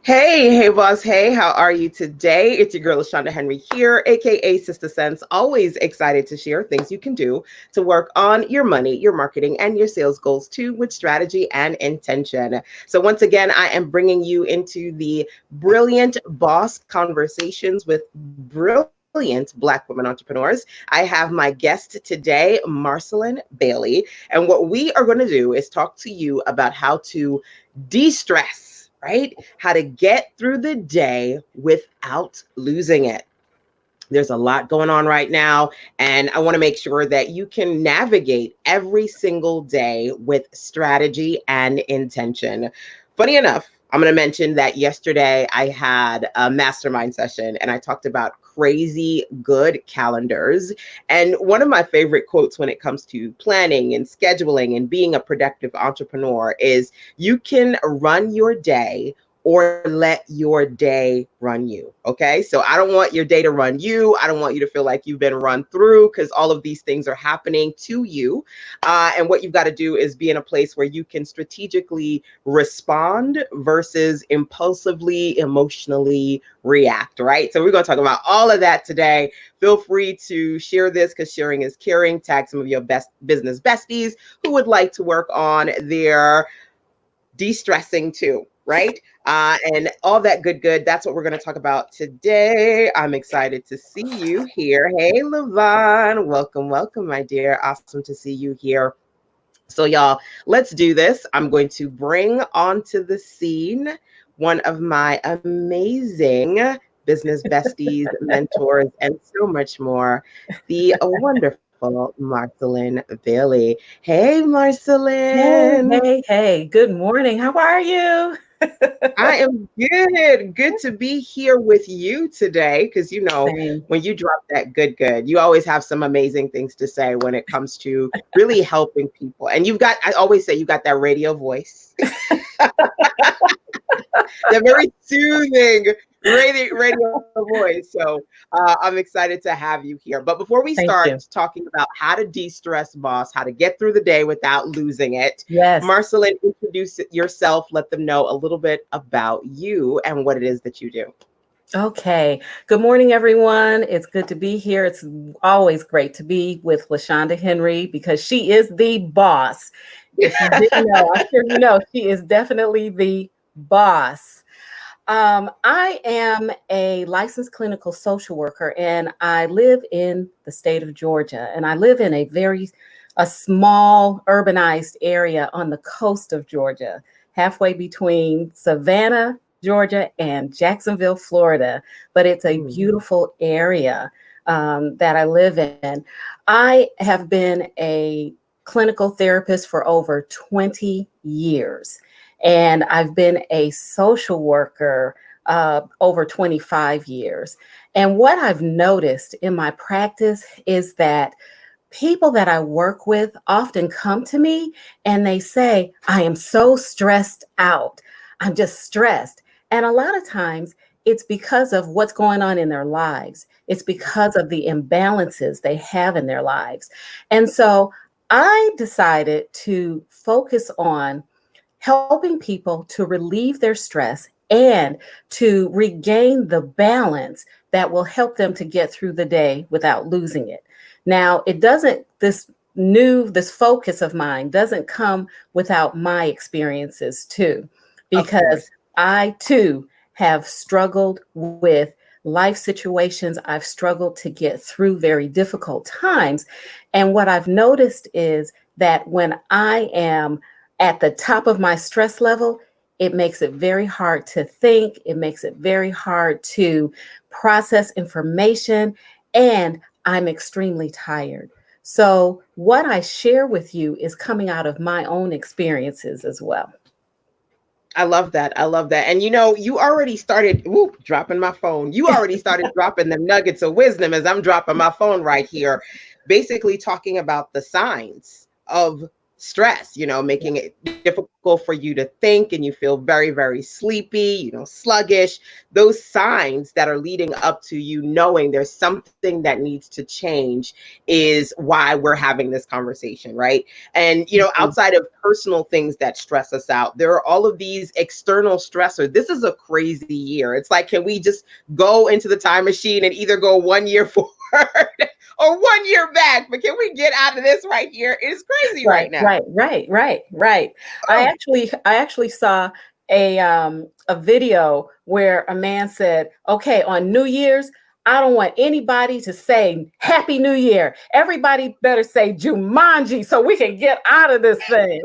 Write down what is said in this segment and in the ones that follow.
Hey, boss. Hey, how are you today? It's your girl, LaShanda Henry here, aka Sister Sense. Always excited to share things you can do to work on your money, your marketing, and your sales goals too, with strategy and intention. So, once again, I am bringing you into the brilliant boss conversations with brilliant Black women entrepreneurs. I have my guest today, Marcyline Bailey. And what we are going to do is talk to you about how to de stress, right? How to get through the day without losing it. There's a lot going on right now, and I want to make sure that you can navigate every single day with strategy and intention. Funny enough, I'm going to mention that yesterday I had a mastermind session and I talked about crazy good calendars. And one of my favorite quotes when it comes to planning and scheduling and being a productive entrepreneur is you can run your day or let your day run you. Okay. So I don't want your day to run you. I don't want you to feel like you've been run through because all of these things are happening to you. And what you've got to do is be in a place where you can strategically respond versus impulsively, emotionally react. Right. So we're going to talk about all of that today. Feel free to share this because sharing is caring. Tag some of your best business besties who would like to work on their de-stressing too, right? And all that good. That's what we're going to talk about today. I'm excited to see you here. Hey, Levon. Welcome, my dear. Awesome to see you here. So, y'all, let's do this. I'm going to bring onto the scene one of my amazing business besties, mentors, and so much more, the wonderful Marcyline Bailey. Hey, Hey, Marcyline. hey. Good morning. How are you? I am good. Good to be here with you today because Same. when you drop that good, you always have some amazing things to say when it comes to really helping people. And I always say you got that radio voice, that very soothing radio voice. So I'm excited to have you here. But before we Thank start you. talking about how to de-stress, boss, how to get through the day without losing it, Yes. Marcyline, introduce yourself. Let them know a little bit about you and what it is that you do. Okay. Good morning, everyone. It's good to be here. It's always great to be with LaShanda Henry because she is the boss. If you didn't know, I'm sure you know, she is definitely the boss. I am a licensed clinical social worker and I live in the state of Georgia. And I live in a small urbanized area on the coast of Georgia, halfway between Savannah, Georgia, and Jacksonville, Florida. But it's a Mm. beautiful area that I live in. I have been a clinical therapist for over 20 years. And I've been a social worker over 25 years. And what I've noticed in my practice is that people that I work with often come to me and they say, I am so stressed out. I'm just stressed. And a lot of times it's because of what's going on in their lives, it's because of the imbalances they have in their lives. And so I decided to focus on helping people to relieve their stress and to regain the balance that will help them to get through the day without losing it. Now, it doesn't, this focus of mine doesn't come without my experiences too, Of because course. I too have struggled with life situations. I've struggled to get through very difficult times. And what I've noticed is that when I am at the top of my stress level, it makes it very hard to think. It makes it very hard to process information. And I'm extremely tired. So, what I share with you is coming out of my own experiences as well. I love that. I love that. And you already started dropping my phone. You already started dropping the nuggets of wisdom as I'm dropping my phone right here, basically talking about the signs of stress, making it difficult for you to think, and you feel very, very sleepy, sluggish. Those signs that are leading up to you knowing there's something that needs to change is why we're having this conversation, right? And, Mhm. outside of personal things that stress us out, there are all of these external stressors. This is a crazy year. It's like, can we just go into the time machine and either go 1 year forward or 1 year back? But can we get out of this right here? It's crazy Right, right now. right. I Oh, actually saw a video where a man said, "Okay, on New Year's, I don't want anybody to say Happy New Year. Everybody better say Jumanji so we can get out of this thing."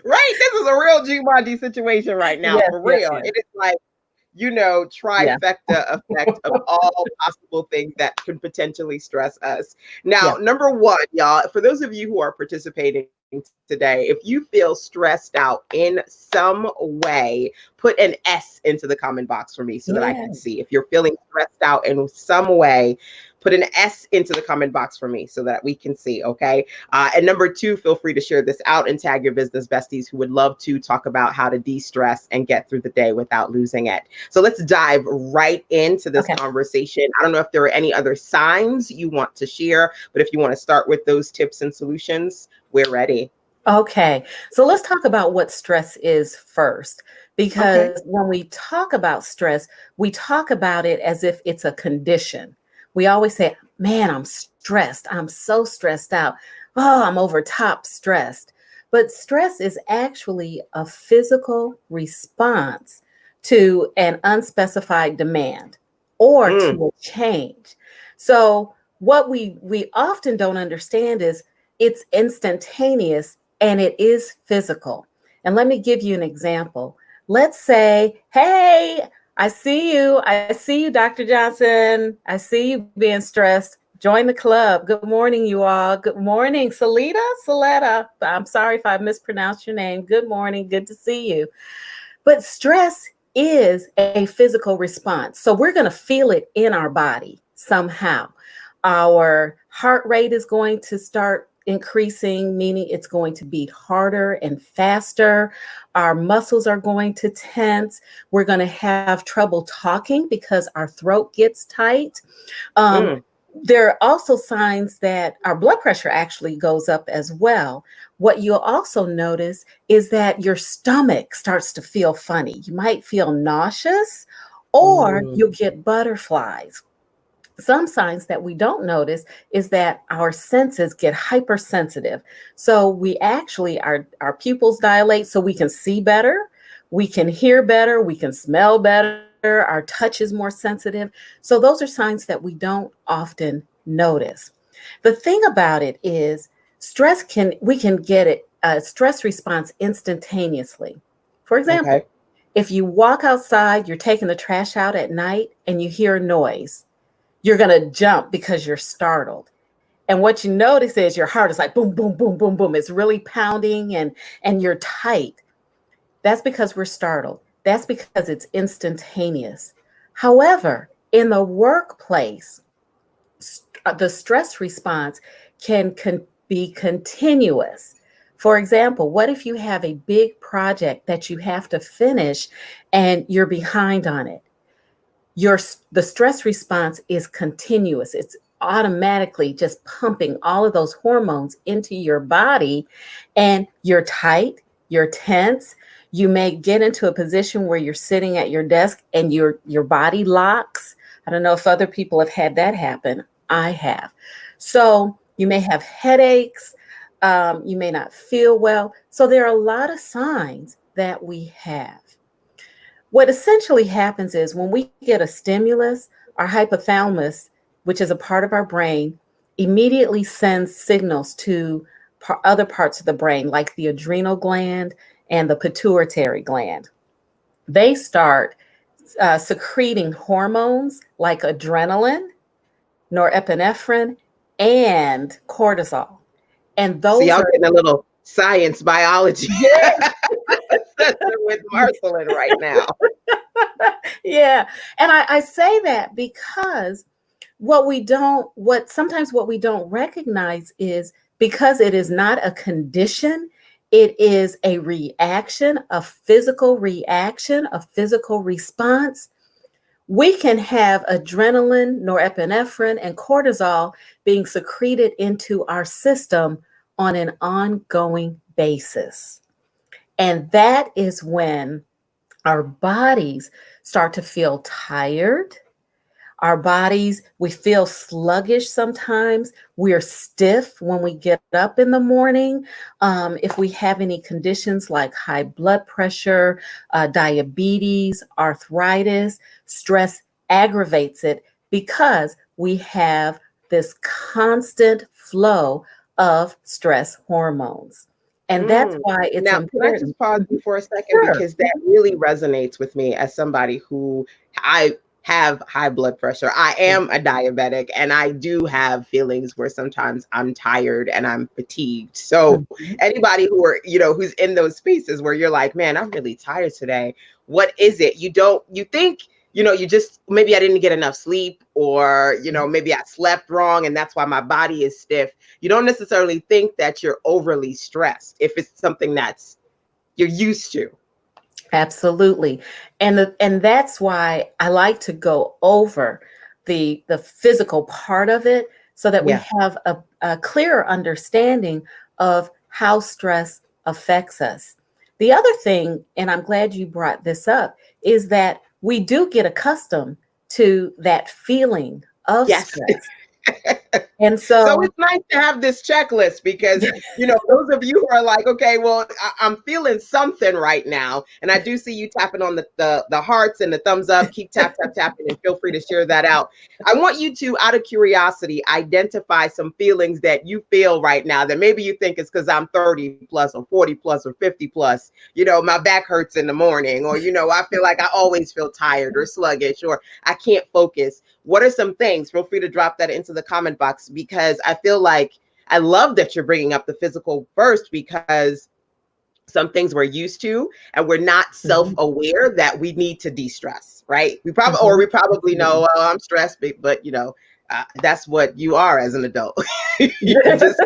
right. This is a real Jumanji situation right now, Yes, for yes, real. yes. It is like, Yeah, trifecta effect of all possible things that could potentially stress us. yeah. Now, number one, y'all, for those of you who are participating today, if you feel stressed out in some way, put an S into the comment box for me so that I Yeah. can see. If you're feeling stressed out in some way, put an S into the comment box for me so that we can see, okay? And number two, feel free to share this out and tag your business besties who would love to talk about how to de-stress and get through the day without losing it. So let's dive right into this Okay. conversation. I don't know if there are any other signs you want to share, but if you want to start with those tips and solutions, we're ready. Okay, so let's talk about what stress is first, Okay. because when we talk about stress, we talk about it as if it's a condition. We always say, "Man, I'm stressed. I'm so stressed out. Oh, I'm over top stressed." But stress is actually a physical response to an unspecified demand or Mm, to a change. So, what we often don't understand is it's instantaneous and it is physical. And let me give you an example. Let's say, "Hey, I see you, Dr. Johnson. I see you being stressed. Join the club. Good morning, you all. Good morning, Saletta. I'm sorry if I mispronounced your name. Good morning. Good to see you." But stress is a physical response. So we're going to feel it in our body somehow. Our heart rate is going to start increasing, meaning it's going to beat harder and faster. Our muscles are going to tense. We're going to have trouble talking because our throat gets tight. Um, mm. there are also signs that our blood pressure actually goes up as well. What you'll also notice is that your stomach starts to feel funny. You might feel nauseous or Mm. you'll get butterflies. Some signs that we don't notice is that our senses get hypersensitive. So we actually, our pupils dilate so we can see better, we can hear better, we can smell better, our touch is more sensitive. So those are signs that we don't often notice. The thing about it is we can get it, a stress response instantaneously. For example, Okay. if you walk outside, you're taking the trash out at night and you hear a noise, you're going to jump because you're startled. And what you notice is your heart is like boom, boom, boom, boom, boom. It's really pounding and you're tight. That's because we're startled. That's because it's instantaneous. However, in the workplace, the stress response can be continuous. For example, what if you have a big project that you have to finish and you're behind on it? The stress response is continuous. It's automatically just pumping all of those hormones into your body, and you're tight, you're tense. You may get into a position where you're sitting at your desk and your body locks. I don't know if other people have had that happen. I have. So you may have headaches. You may not feel well. So there are a lot of signs that we have. What essentially happens is when we get a stimulus, our hypothalamus, which is a part of our brain, immediately sends signals to other parts of the brain, like the adrenal gland and the pituitary gland. They start secreting hormones like adrenaline, norepinephrine, and cortisol. And So those y'all are, getting a little science biology yeah, session with Marcyline right now. yeah. And I say that because what sometimes what we don't recognize is because it is not a condition, it is a reaction, a physical reaction, a physical response. We can have adrenaline, norepinephrine, and cortisol being secreted into our system on an ongoing basis. And that is when our bodies start to feel tired. Our bodies, we feel sluggish sometimes. We're stiff when we get up in the morning. If we have any conditions like high blood pressure, diabetes, arthritis, stress aggravates it because we have this constant flow of stress hormones. And that's why it's Now, can I important. just pause you for a second? Sure. Because that really resonates with me as somebody who I have high blood pressure. I am a diabetic, and I do have feelings where sometimes I'm tired and I'm fatigued. So Mhm. anybody who are, who's in those spaces where you're like, man, I'm really tired today. What is it? You think, you just, maybe I didn't get enough sleep, or, maybe I slept wrong and that's why my body is stiff. You don't necessarily think that you're overly stressed if it's something that's you're used to. Absolutely. And that's why I like to go over the physical part of it so that we Yeah. have a clearer understanding of how stress affects us. The other thing, and I'm glad you brought this up, is that we do get accustomed to that feeling of Yes. stress. And So so it's nice to have this checklist because, those of you who are like, okay, well, I'm feeling something right now. And I do see you tapping on the hearts and the thumbs up. Keep tapping and feel free to share that out. I want you to, out of curiosity, identify some feelings that you feel right now that maybe you think it's because I'm 30 plus or 40 plus or 50 plus. My back hurts in the morning, or, I feel like I always feel tired or sluggish, or I can't focus. What are some things? Feel free to drop that into the comment box, because I feel like I love that you're bringing up the physical first, because some things we're used to and we're not Mhm, self-aware that we need to de-stress, right? We mhm, probably know, absolutely. oh, I'm stressed, but that's what you are as an adult. You just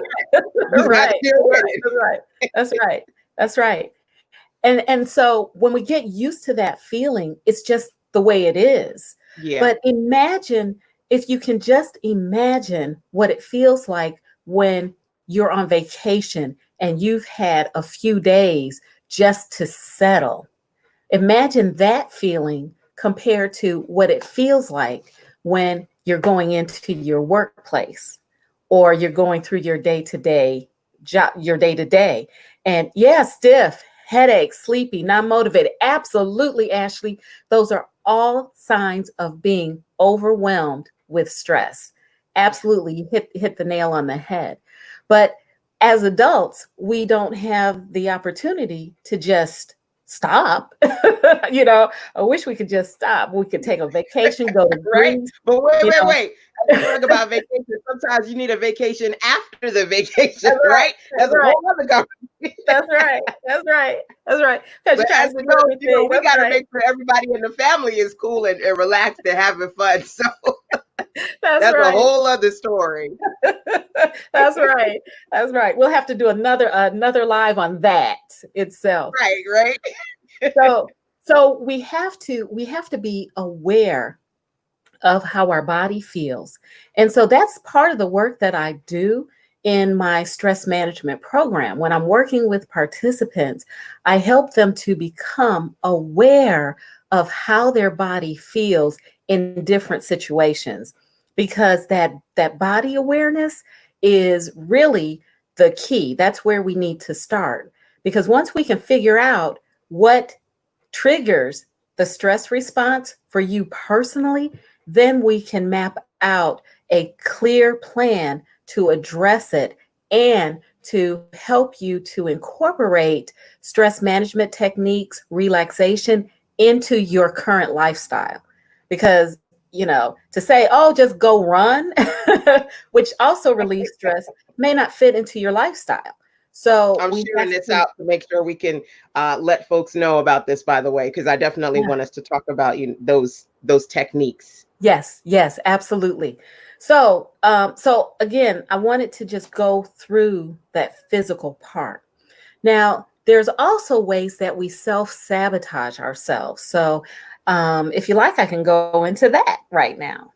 got to Right, deal with that's right, that's right, that's right. And so when we get used to that feeling, it's just the way it is. it. But imagine, if you can just imagine what it feels like when you're on vacation and you've had a few days just to settle. Imagine that feeling compared to what it feels like when you're going into your workplace or you're going through your day-to-day job, your day-to-day. And yeah, stiff, headache, sleepy, not motivated. Absolutely, Ashley. Those are all signs of being overwhelmed with stress. Absolutely. You hit the nail on the head. But as adults, we don't have the opportunity to just stop. I wish we could just stop. We could take a vacation, go to Right? Greece, But wait, you wait, know. wait. As we talk about vacation, sometimes you need a vacation after the vacation, That's right. right? That's That's a right. whole other conversation. That's right. That's right. That's right. Because you're But trying as to it do goes, everything. we That's got to right. make sure everybody in the family is cool and relaxed and having fun. So That's that's a right. whole other story. That's right. That's right. We'll have to do another live on that itself. Right, right. So we have to be aware of how our body feels. And so that's part of the work that I do in my stress management program. When I'm working with participants, I help them to become aware of how their body feels in different situations, because that body awareness is really the key. That's where we need to start, because once we can figure out what triggers the stress response for you personally, then we can map out a clear plan to address it and to help you to incorporate stress management techniques, relaxation into your current lifestyle. Because, to say, oh, just go run, which also relieves stress, may not fit into your lifestyle. So I'm we sharing have this to, out to make sure we can let folks know about this, by the way, because I definitely yeah. want us to talk about those techniques. Yes, yes, absolutely. So again, I wanted to just go through that physical part. Now, there's also ways that we self-sabotage ourselves. So, if you like, I can go into that right now.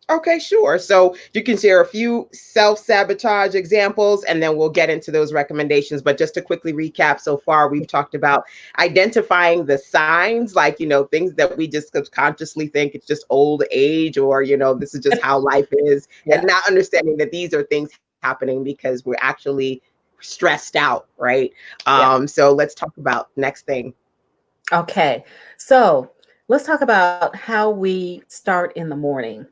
Okay, sure. So you can share a few self-sabotage examples and then we'll get into those recommendations. But just to quickly recap, so far we've talked about identifying the signs, like, things that we just subconsciously think it's just old age or, this is just how life is, and Yeah. not understanding that these are things happening because we're actually stressed out, right? Yeah. So let's talk about next thing. Okay. So let's talk about how we start in the morning.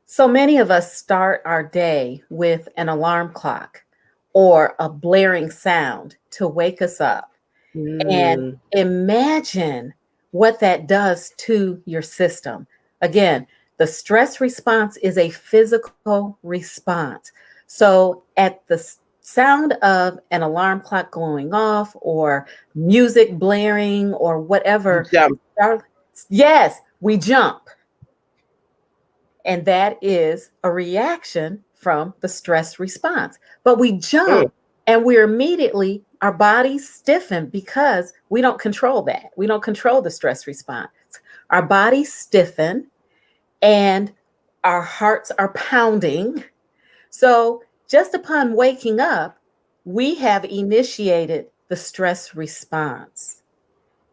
So many of us start our day with an alarm clock or a blaring sound to wake us up. And Mm, imagine what that does to your system. Again, the stress response is a physical response. So at the sound of an alarm clock going off or music blaring or you whatever, jump. yes, we jump. And that is a reaction from the stress response. But we Mm, jump and we're immediately, our bodies stiffen because we don't control that. We don't control the stress response. Our bodies stiffen and our hearts are pounding. So just upon waking up, we have initiated the stress response.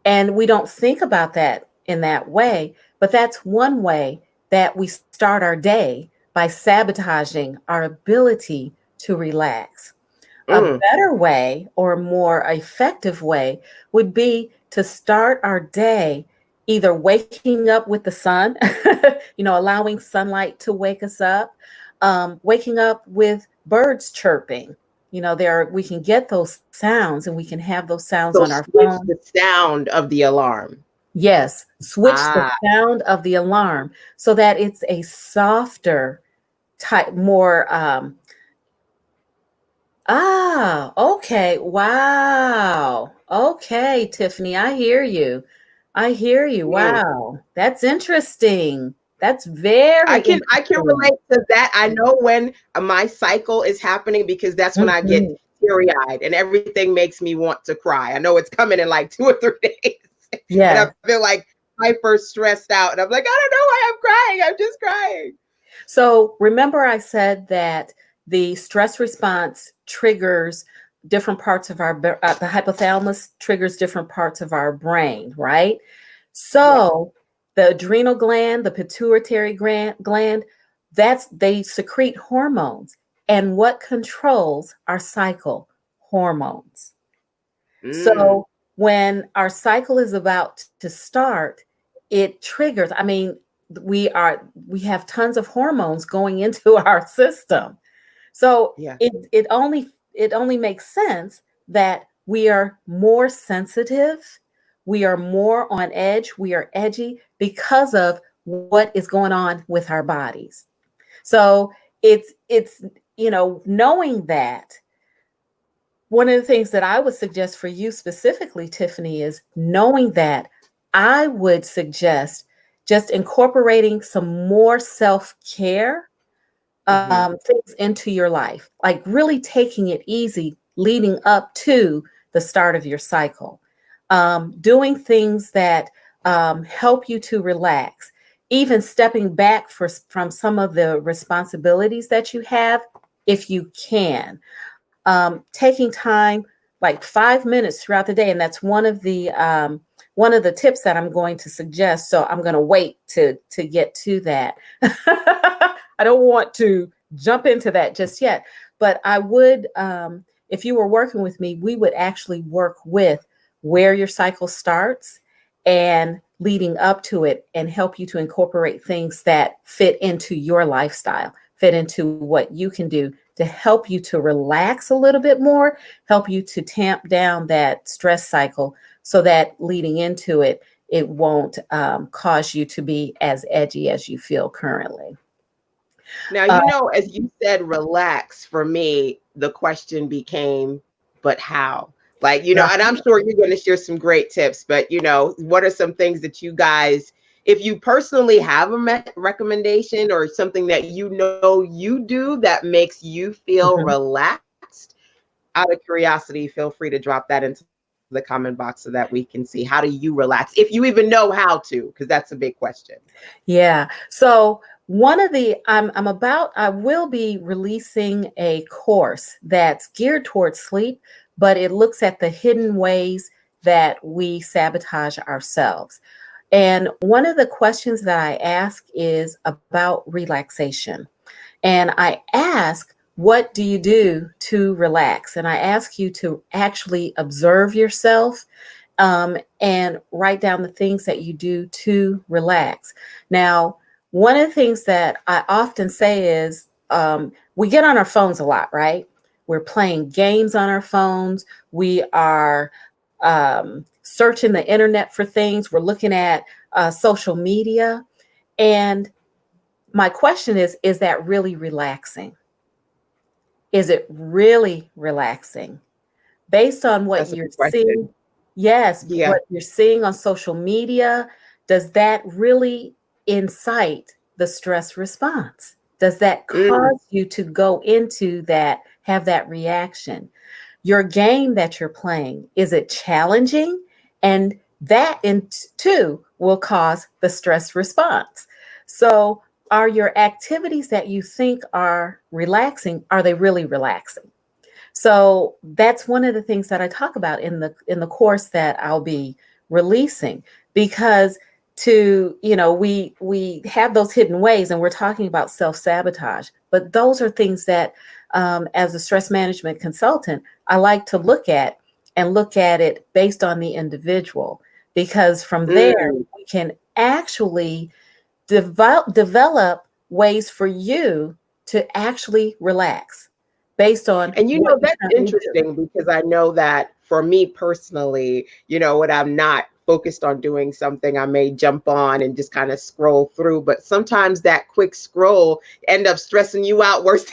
And we don't think about that in that way, but that's one way that we start our day by sabotaging our ability to relax. A mm. better way or more effective way would be to start our day either waking up with the sun, allowing sunlight to wake us up, waking up with birds chirping. We can get those sounds and we can have those sounds So on our switch phone. the sound of the alarm. Yes, switch the Ah, sound of the alarm so that it's a softer type, more okay. Wow. Okay, Tiffany, I hear you. I hear you. mm. Wow. That's interesting. That's very I can interesting. relate to that. I know when my cycle is happening because that's when I get Mhm. teary-eyed and everything makes me want to cry. I know it's coming in like 2 or 3 days. And I Yes. feel like hyper stressed out. And I'm like, I don't know why I'm crying. I'm just crying. So remember, I said that the stress response triggers different parts of the hypothalamus triggers different parts of our brain, right? Yeah. So the adrenal gland, the pituitary gland, they secrete hormones. And what controls our cycle? Hormones. Mm, So when our cycle is about to start, it triggers. I mean, we have tons of hormones going into our system. So yeah. it only makes sense that we are more sensitive, we are more on edge, we are edgy because of what is going on with our bodies. So it's knowing that, one of the things that I would suggest for you specifically, Tiffany, is knowing that I would suggest just incorporating some more self care Hmm. things into your life, like really taking it easy leading up to the start of your cycle, doing things that help you to relax, even stepping back from some of the responsibilities that you have if you can, taking time like 5 minutes throughout the day, and that's one of the tips that I'm going to suggest. So I'm going to wait to get to that. I don't want to jump into that just yet, but I would, if you were working with me, we would actually work with where your cycle starts and leading up to it, and help you to incorporate things that fit into your lifestyle, fit into what you can do to help you to relax a little bit more, help you to tamp down that stress cycle so that leading into it, it won't cause you to be as edgy as you feel currently. Now, Uh, as you said, relax, for me, the question became, but how? Like, and I'm sure you're going to share some great tips, but, what are some things that you guys if you personally have a recommendation or something that you know you do that makes you feel Mhm. relaxed, out of curiosity, feel free to drop that into the comment box so that we can see, how do you relax, if you even know how to, because that's a big question. Yeah. So one of the I will be releasing a course that's geared towards sleep, but it looks at the hidden ways that we sabotage ourselves. And one of the questions that I ask is about relaxation. And I ask, what do you do to relax? And I ask you to actually observe yourself, and write down the things that you do to relax. Now, one of the things that I often say is, we get on our phones a lot, right? We're playing games on our phones. We are searching the internet for things. We're looking at social media. And my question is that really relaxing? Is it really relaxing? Based on what That's a you're good question. seeing, yes, Yeah. what you're seeing on social media, does that really incite the stress response? Does that Mm. cause you to go into that, have that reaction? Your game that you're playing, is it challenging? And that in too will cause the stress response. So, are your activities that you think are relaxing, are they really relaxing? So that's one of the things that I talk about in the course that I'll be releasing, because we have those hidden ways, and we're talking about self-sabotage, but those are things that, as a stress management consultant, I like to look at it based on the individual, because from there Mm. we can actually develop ways for you to actually relax based on And what you that's currently do. interesting because I know that for me personally, when I'm not focused on doing something, I may jump on and just kind of scroll through. But sometimes that quick scroll end up stressing you out worse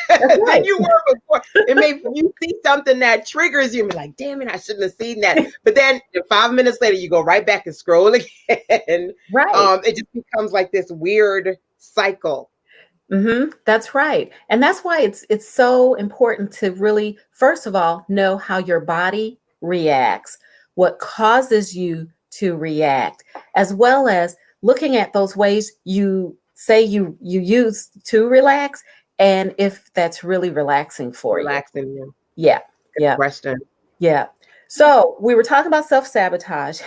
That's than right. you were before. It may you see something that triggers you and be like, damn it, I shouldn't have seen that. But then 5 minutes later, you go right back and scroll again. Right. It just becomes like this weird cycle. That's right. And that's why it's so important to really, first of all, know how your body reacts, what causes you to react, as well as looking at those ways you say you use to relax, and if that's really relaxing for you. Relaxing you. Yeah. Good Yeah. question. Yeah. So we were talking about self-sabotage.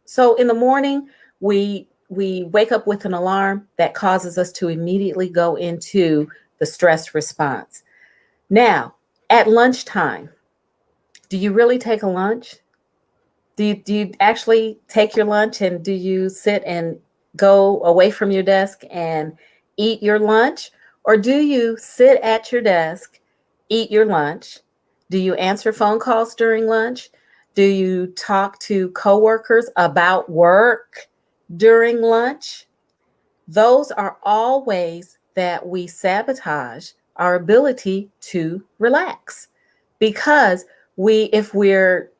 So in the morning, we wake up with an alarm that causes us to immediately go into the stress response. Now, at lunchtime, do you really take a lunch? Do you actually take your lunch, and do you sit and go away from your desk and eat your lunch? Or do you sit at your desk, eat your lunch? Do you answer phone calls during lunch? Do you talk to coworkers about work during lunch? Those are all ways that we sabotage our ability to relax, because if we're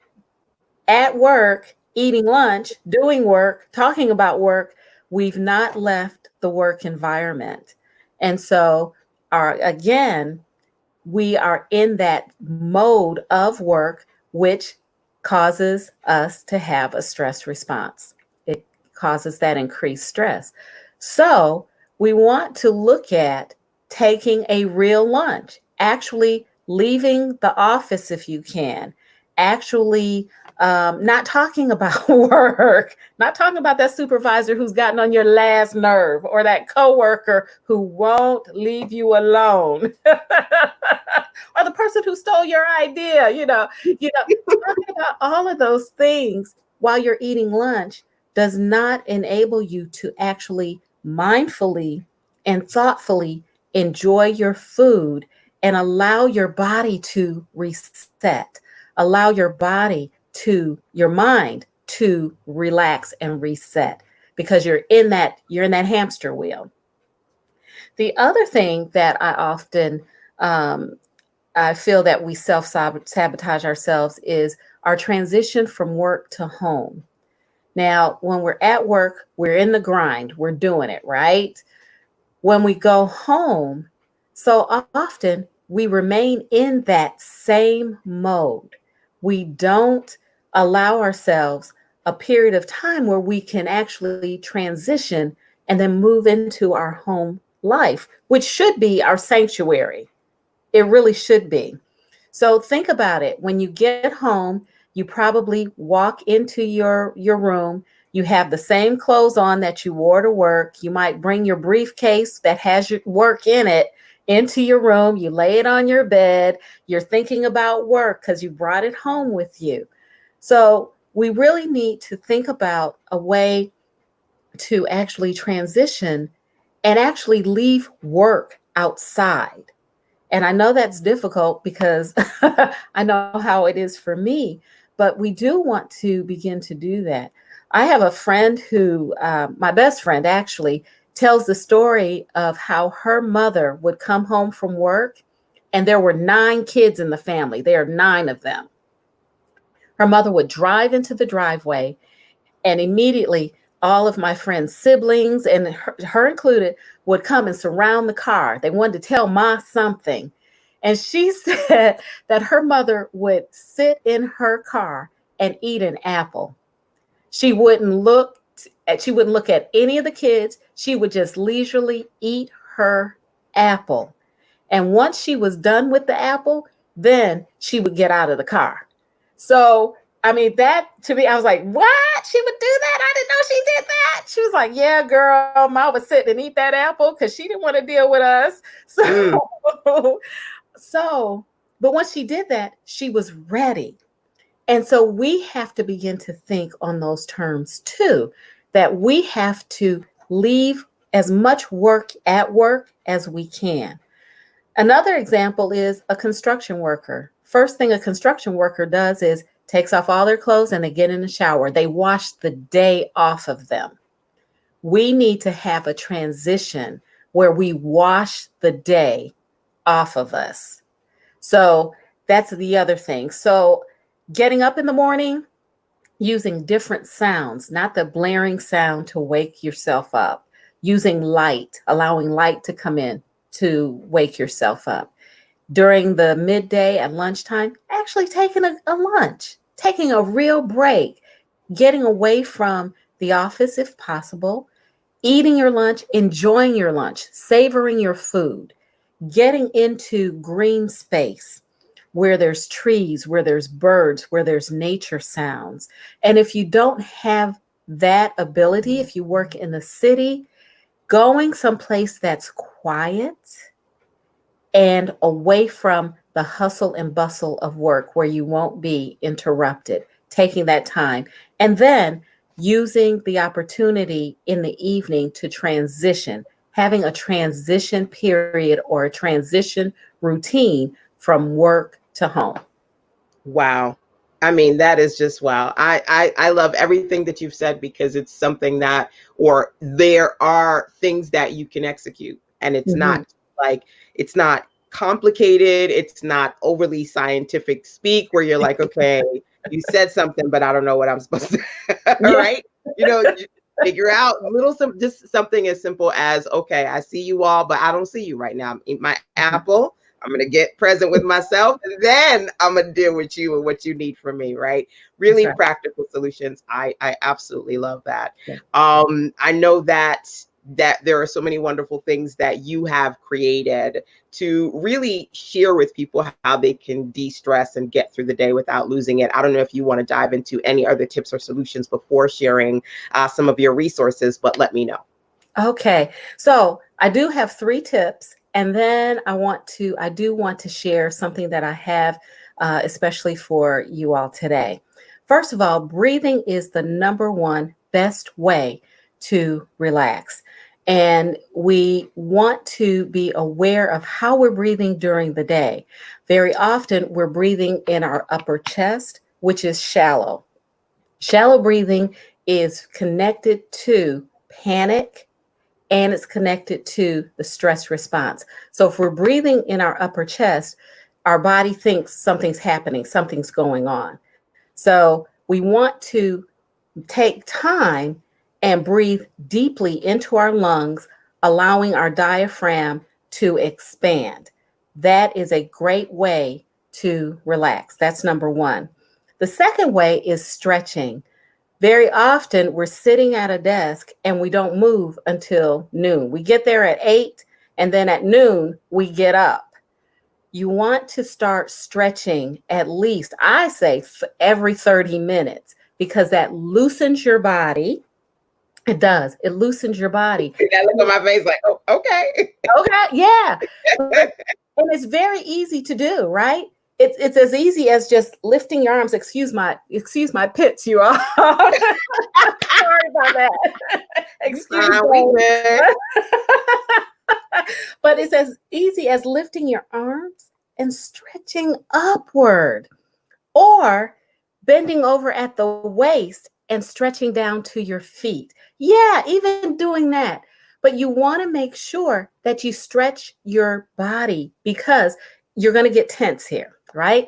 at work, eating lunch, doing work, talking about work, we've not left the work environment. And so, again, we are in that mode of work, which causes us to have a stress response. It causes that increased stress. So, we want to look at taking a real lunch, actually leaving the office if you can, actually not talking about work, not talking about that supervisor who's gotten on your last nerve, or that coworker who won't leave you alone, or the person who stole your idea. Talking about all of those things while you're eating lunch does not enable you to actually mindfully and thoughtfully enjoy your food and allow your body to reset, allow your mind to relax and reset, because you're in that hamster wheel. The other thing that um, I feel that we self sabotage ourselves is our transition from work to home. Now, when we're at work, we're in the grind, we're doing it, right? When we go home, so often we remain in that same mode. We don't allow ourselves a period of time where we can actually transition and then move into our home life, which should be our sanctuary. It really should be. So think about it. When you get home, you probably walk into your room. You have the same clothes on that you wore to work. You might bring your briefcase that has your work in it into your room. You lay it on your bed. You're thinking about work because you brought it home with you. So we really need to think about a way to actually transition and actually leave work outside. And I know that's difficult because I know how it is for me, but we do want to begin to do that. I have a friend who, my best friend actually, tells the story of how her mother would come home from work and there were 9 kids in the family. There are 9 of them. Her mother would drive into the driveway and immediately all of my friends' siblings and her included would come and surround the car. They wanted to tell Ma something. And she said that her mother would sit in her car and eat an apple. She wouldn't look she wouldn't look at any of the kids. She would just leisurely eat her apple. And once she was done with the apple, then she would get out of the car. So, I mean, that to me, I was like, what? She would do that? I didn't know she did that. She was like, yeah, girl, Ma would sit and eat that apple because she didn't want to deal with us. So, so, but once she did that, she was ready. And so we have to begin to think on those terms too, that we have to leave as much work at work as we can. Another example is a construction worker. First thing a construction worker does is takes off all their clothes and they get in the shower. They wash the day off of them. We need to have a transition where we wash the day off of us. So that's the other thing. So getting up in the morning, using different sounds, not the blaring sound to wake yourself up, using light, allowing light to come in to wake yourself up. During the midday at lunchtime, actually taking a lunch, taking a real break, getting away from the office if possible, eating your lunch, enjoying your lunch, savoring your food, getting into green space where there's trees, where there's birds, where there's nature sounds. And if you don't have that ability, if you work in the city, going someplace that's quiet and away from the hustle and bustle of work where you won't be interrupted, taking that time, and then using the opportunity in the evening to transition, having a transition period or a transition routine from work to home. Wow. I mean, that is just wow. I love everything that you've said because it's something that, or there are things that you can execute. And it's Mhm. not like, it's not complicated. It's not overly scientific speak where you're like, okay, you said something, but I don't know what I'm supposed to, all Yeah. right? You figure out little, just something as simple as, okay, I see you all, but I don't see you right now. I'm eating my Mhm. apple. I'm going to get present with myself and then I'm going to deal with you and what you need from me, right? That's Really right. practical solutions. I absolutely love that. Yeah. I know that there are so many wonderful things that you have created to really share with people how they can de-stress and get through the day without losing it. I don't know if you want to dive into any other tips or solutions before sharing some of your resources, but let me know. Okay. So I do have 3 tips. And then I do want to share something that I have, especially for you all today. First of all, breathing is the number one best way to relax. And we want to be aware of how we're breathing during the day. Very often, we're breathing in our upper chest, which is shallow. Shallow breathing is connected to panic and it's connected to the stress response. So if we're breathing in our upper chest, our body thinks something's happening, something's going on. So we want to take time and breathe deeply into our lungs, allowing our diaphragm to expand. That is a great way to relax. That's number one. The second way is stretching. Very often we're sitting at a desk and we don't move until noon. We get there at 8 and then at noon we get up. You want to start stretching at least, I say, every 30 minutes because that loosens your body. It does. It loosens your body. That look on my face like, oh, okay. Okay, yeah. And it's very easy to do, right? It's as easy as just lifting your arms. Excuse my pits, you all. Sorry about that. Excuse me. But it's as easy as lifting your arms and stretching upward, or bending over at the waist and stretching down to your feet. Yeah, even doing that. But you want to make sure that you stretch your body because you're going to get tense here, right?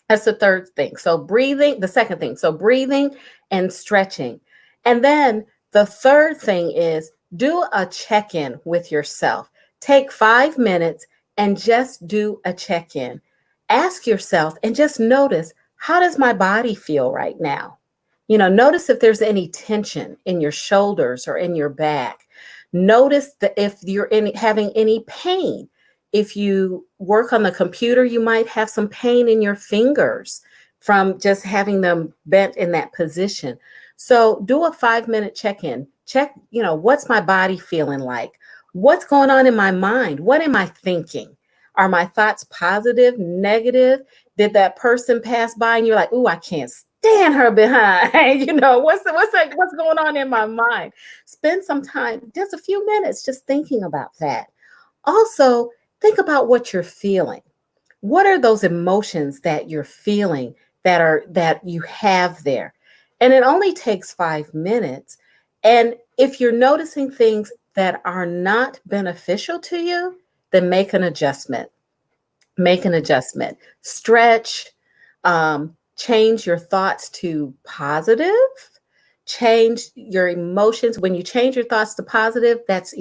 That's the third thing. So breathing, the second thing. So breathing and stretching. And then the third thing is do a check-in with yourself. Take 5 minutes and just do a check-in. Ask yourself and just notice, how does my body feel right now? You know, notice if there's any tension in your shoulders or in your back. Notice that if you're having any pain. If you work on the computer, you might have some pain in your fingers from just having them bent in that position. So do a 5-minute check-in. Check, what's my body feeling like? What's going on in my mind? What am I thinking? Are my thoughts positive, negative? Did that person pass by and you're like, ooh, I can't stand her behind? What's going on in my mind? Spend some time, just a few minutes, just thinking about that. Also, think about what you're feeling. What are those emotions that you're feeling that you have there? And it only takes 5 minutes. And if you're noticing things that are not beneficial to you, then make an adjustment. Make an adjustment. Stretch, change your thoughts to positive. Change your emotions. When you change your thoughts to positive, that's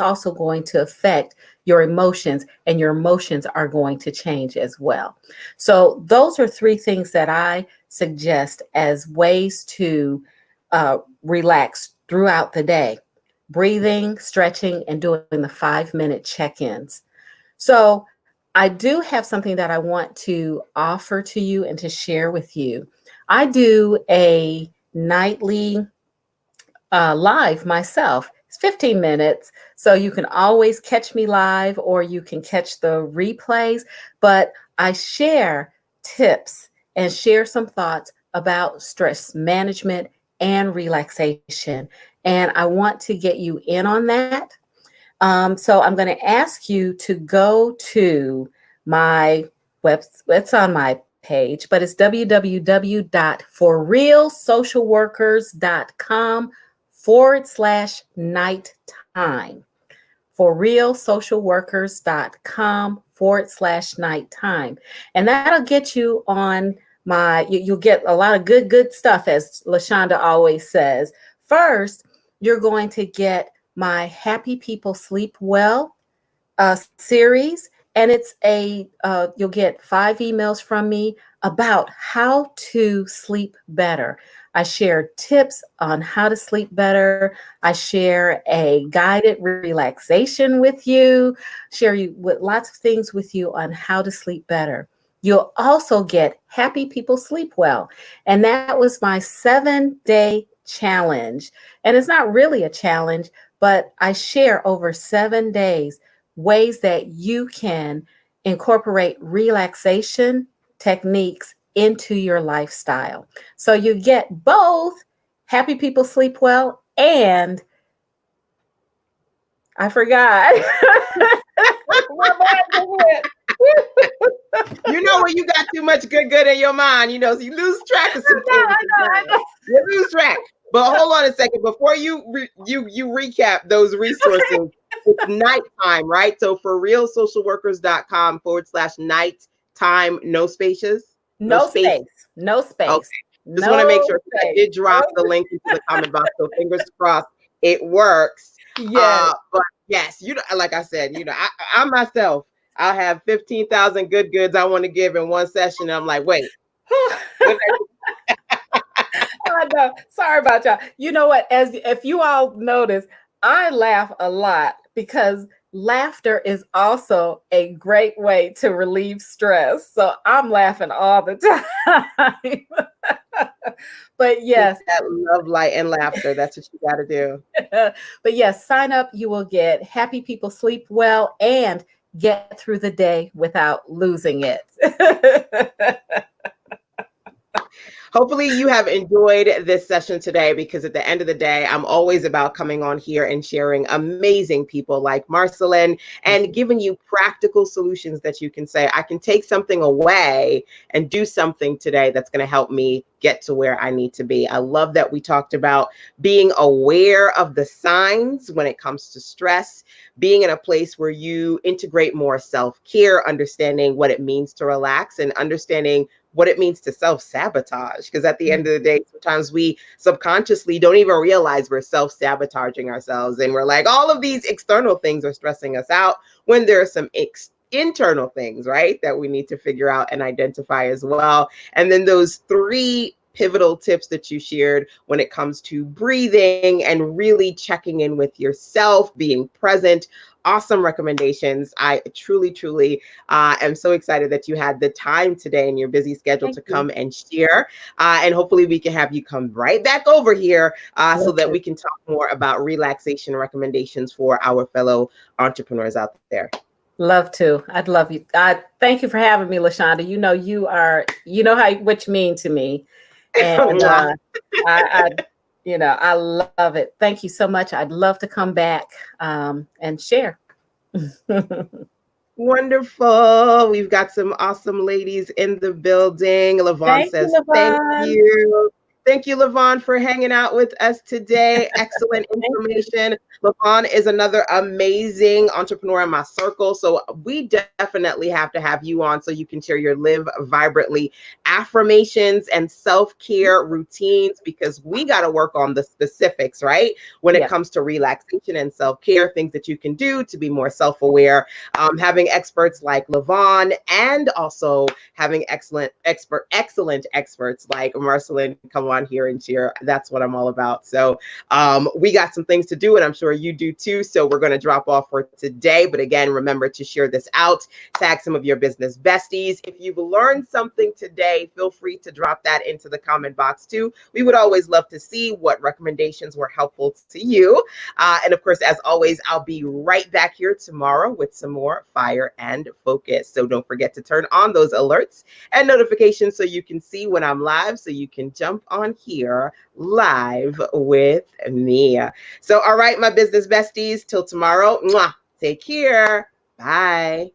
also going to affect your emotions, and your emotions are going to change as well. So those are 3 things that I suggest as ways to relax throughout the day: breathing, stretching, and doing the 5-minute check-ins. So I do have something that I want to offer to you and to share with you. I do a nightly live myself. It's 15 minutes, so you can always catch me live or you can catch the replays, but I share tips and share some thoughts about stress management and relaxation. And I want to get you in on that. So I'm going to ask you to go to my it's on my page, but it's www.forrealsocialworkers.com/nighttime. forrealsocialworkers.com/nighttime. And that'll get you on you'll get a lot of good stuff, as LaShanda always says. First, you're going to get my Happy People Sleep Well series. And it's you'll get 5 emails from me about how to sleep better. I share tips on how to sleep better. I share a guided relaxation with you, share you with lots of things with you on how to sleep better. You'll also get Happy People Sleep Well. And that was my 7-day challenge. And it's not really a challenge, but I share over 7 days ways that you can incorporate relaxation techniques into your lifestyle. So you get both Happy People Sleep Well and I forgot. When you got too much good in your mind, so you lose track of some things. I know. You lose track. But hold on a second. Before you recap those resources, it's nighttime, right? So forrealsocialworkers.com/nighttime, no spaces? No space. Okay. Just want to make No sure, because I way. did drop the link into the comment box, so fingers crossed it works. Yes. But yes, like I said, I myself, I'll have 15,000 good goods I want to give in one session. And I'm like, wait, what I know. Sorry about y'all. You know what? As if you all notice, I laugh a lot because laughter is also a great way to relieve stress. So I'm laughing all the time. But keep yes, that love, light, and laughter? That's what you got to do. but yes, sign up. You will get Happy People Sleep Well and get through the day without losing it. Hopefully you have enjoyed this session today, because at the end of the day, I'm always about coming on here and sharing amazing people like Marcyline and giving you practical solutions that you can say, I can take something away and do something today that's going to help me get to where I need to be. I love that we talked about being aware of the signs when it comes to stress, being in a place where you integrate more self-care, understanding what it means to relax, and understanding what it means to self-sabotage. Because at the end of the day, sometimes we subconsciously don't even realize we're self-sabotaging ourselves. And we're like, all of these external things are stressing us out, when there are some internal things, right, that we need to figure out and identify as well. And then those 3 pivotal tips that you shared when it comes to breathing and really checking in with yourself, being present. Awesome recommendations. I truly am so excited that you had the time today in your busy schedule Thank to you. come and share. And hopefully we can have you come right back over here so that we can talk more about relaxation recommendations for our fellow entrepreneurs out there. Love to. I'd love you. I thank you for having me, LaShanda. You know what you mean to me. And I I love it. Thank you so much. I'd love to come back and share. Wonderful. We've got some awesome ladies in the building. Lavon Thank you, says, thank Levon. you. Thank you, Lavon, for hanging out with us today. Excellent Thank you. information. Lavon is another amazing entrepreneur in my circle. So we definitely have to have you on so you can share your Live Vibrantly affirmations and self-care routines, because we got to work on the specifics, right? When it Yeah. comes to relaxation and self-care, things that you can do to be more self-aware. Having experts like Lavon, and also having excellent experts like Marcyline come on here and share. That's what I'm all about. So we got some things to do, and I'm sure you do too. So we're going to drop off for today. But again, remember to share this out, tag some of your business besties. If you've learned something today, feel free to drop that into the comment box too. We would always love to see what recommendations were helpful to you. And of course, as always, I'll be right back here tomorrow with some more fire and focus. So don't forget to turn on those alerts and notifications so you can see when I'm live, so you can jump on here live with me. So, all right, my business besties, till tomorrow, mwah, take care. Bye.